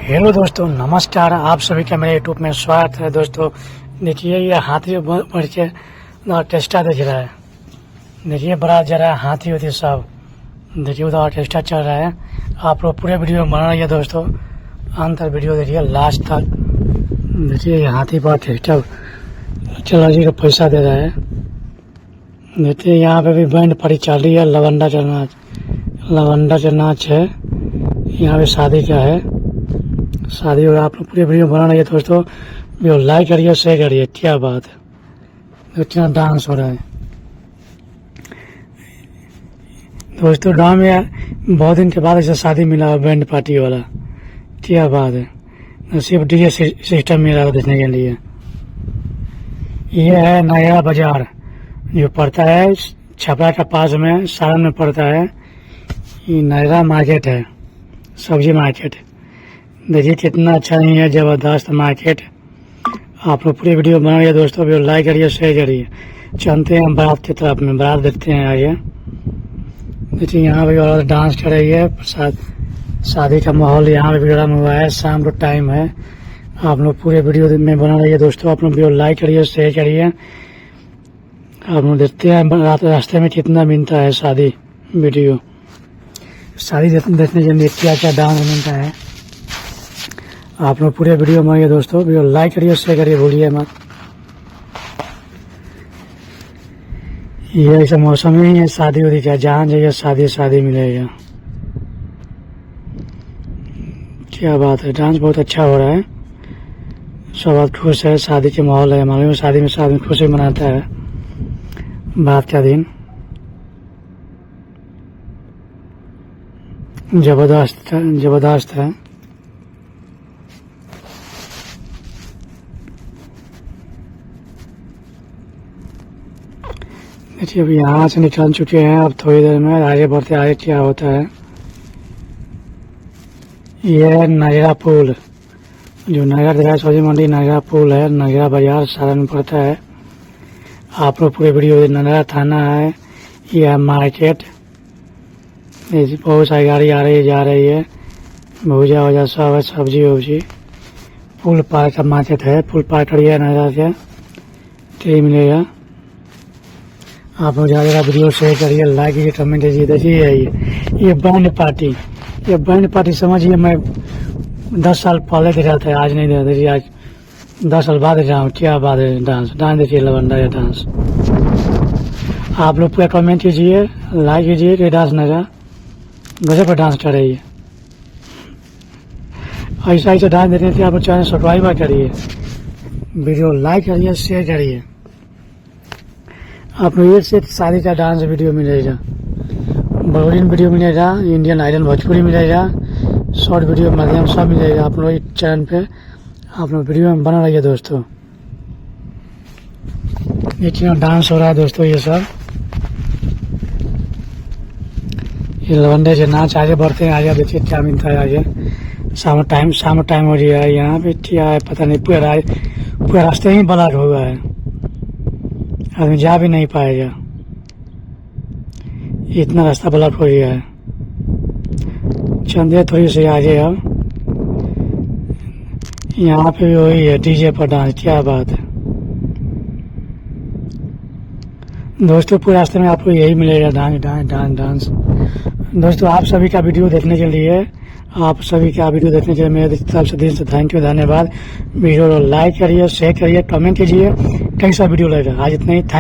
Hello दोस्तों, नमस्कार। आप सभी का मेरे यूट्यूब में स्वागत है। दोस्तों देखिए, ये हाथी बढ़ के ऑर्केस्ट्रा दिख रहा है। देखिए बड़ा जरा हाथी होती सब। देखिए उधर ऑर्केस्ट्रा चल रहा है। आप लोग पूरे वीडियो में बना रहिए दोस्तों, अंत तक वीडियो देखिए लास्ट तक। देखिए ये हाथी पर ऑर्केस्ट्रा चल रही का पैसा दे रहा है। देखिए यहाँ पे भी बैंड पार्टी चल रही है। लवंडा का नाच है। यहाँ पे शादी का है। शादी होगा। आप लोग पूरे वीडियो बना रही है दोस्तों, वीडियो लाइक करिए, शेयर करिए। क्या बात है, इतना डांस हो रहा है दोस्तों। गाँव में बहुत दिन के बाद ऐसा शादी मिला बैंड पार्टी वाला। क्या बात है, सिर्फ डीजे सिस्टम मिला है देखने के लिए। ये है नया बाजार जो पड़ता है छपरा के पास में, सारण में पड़ता है। ये नया मार्केट है, सब्जी मार्केट। देखिए कितना अच्छा नहीं है, जबरदस्त मार्केट। आप लोग पूरी वीडियो बना रहिए दोस्तों, वीडियो लाइक करिए, शेयर करिए। चलते हैं बारात की तरफ में, बारात देखते हैं आगे। देखिए यहाँ पे औरत डांस कर रही है। शादी का माहौल यहाँ पे बिगड़ा हुआ है। शाम को टाइम है। आप लोग पूरे वीडियो में बना रहिए दोस्तों। आप लोग वीडियो लाइक करिए, शेयर करिए। आप लोग देखते हैं रास्ते में कितना मिलता है शादी वीडियो। शादी देखने के लिए क्या क्या डांस मिलता है। आप लोग पूरे वीडियो में दोस्तों, वीडियो लाइक करिए, शेयर करिए, भूलिए मत। ये ऐसा मौसम ही है शादी उदी का, जहाँ जाइए शादी मिलेगा। क्या बात है, डांस बहुत अच्छा हो रहा है। सब बहुत खुश है। शादी के माहौल है। हमारे शादी में आदमी खुशी मनाता है बात का दिन। जबरदस्त है। देखिए अब यहाँ से निकल चुके हैं। अब थोड़ी देर में आगे बढ़ते आगे क्या होता है। ये है नगरा पुल, जो नगर दिखा सब्जी मंडी नगरा पुल है। नगरा बाजार सारण में पड़ता है। आप लोग पूरे वीडियो। नगरा थाना है। यह मार्केट। बहुत सारी गाड़ी आ रही है, जा रही है। भूजा वूजा सब है, सब्जी वब्जी। पुल पार का मार्केट है। पुल पार करिए नगरा से, ठीक मिलेगा। आप लोग ज़्यादा वीडियो शेयर करिए, लाइक कीजिए, कमेंट कीजिए। देखिए ये बैंड पार्टी समझिए। मैं 10 साल पहले देखा था, आज नहीं देखा। देखिए आज 10 साल बाद देखा हूँ। क्या बात है, डांस देखिए, लवंडा का डांस। आप लोग पूरा कमेंट कीजिए, लाइक कीजिए कि डांस नगा गजब पर डांस कर रही है। ऐसा डांस देखने के आप लोग चैनल सब्सक्राइब करिए, वीडियो लाइक करिए, शेयर करिए। आप लोग एक से शादी का डांस वीडियो मिलेगा, बॉलीवुड वीडियो मिलेगा, इंडियन आइडल भोजपुरी मिलेगा, शॉर्ट वीडियो माध्यम सब मिलेगा आप लोग इस चैनल पे। आप लोग वीडियो में बना रहिए दोस्तों। इतना डांस हो रहा है दोस्तों। ये सब ये लवंडे से नाच। आगे बढ़ते हैं, आगे देखिए क्या मिलता है आगे। शाम टाइम हो रही है। यहाँ पे क्या है पता नहीं। पूरा रास्ते ही ब्लॉक हुआ है, आदमी जा भी नहीं पाएगा। इतना रास्ता ब्लॉक हो गया है। चंदे थोड़ी सी आगे अब। यहाँ पे भी वही है, डीजे पर डांस। क्या बात है दोस्तों, पूरे रास्ते में आपको यही मिलेगा, डांस। दोस्तों आप सभी का वीडियो देखने के लिए मेरे तरफ से दिल से थैंक यू, धन्यवाद। वीडियो को लाइक करिए, शेयर करिए, कमेंट कीजिए। कैसा वीडियो लगेगा आज इतना ही। थैंक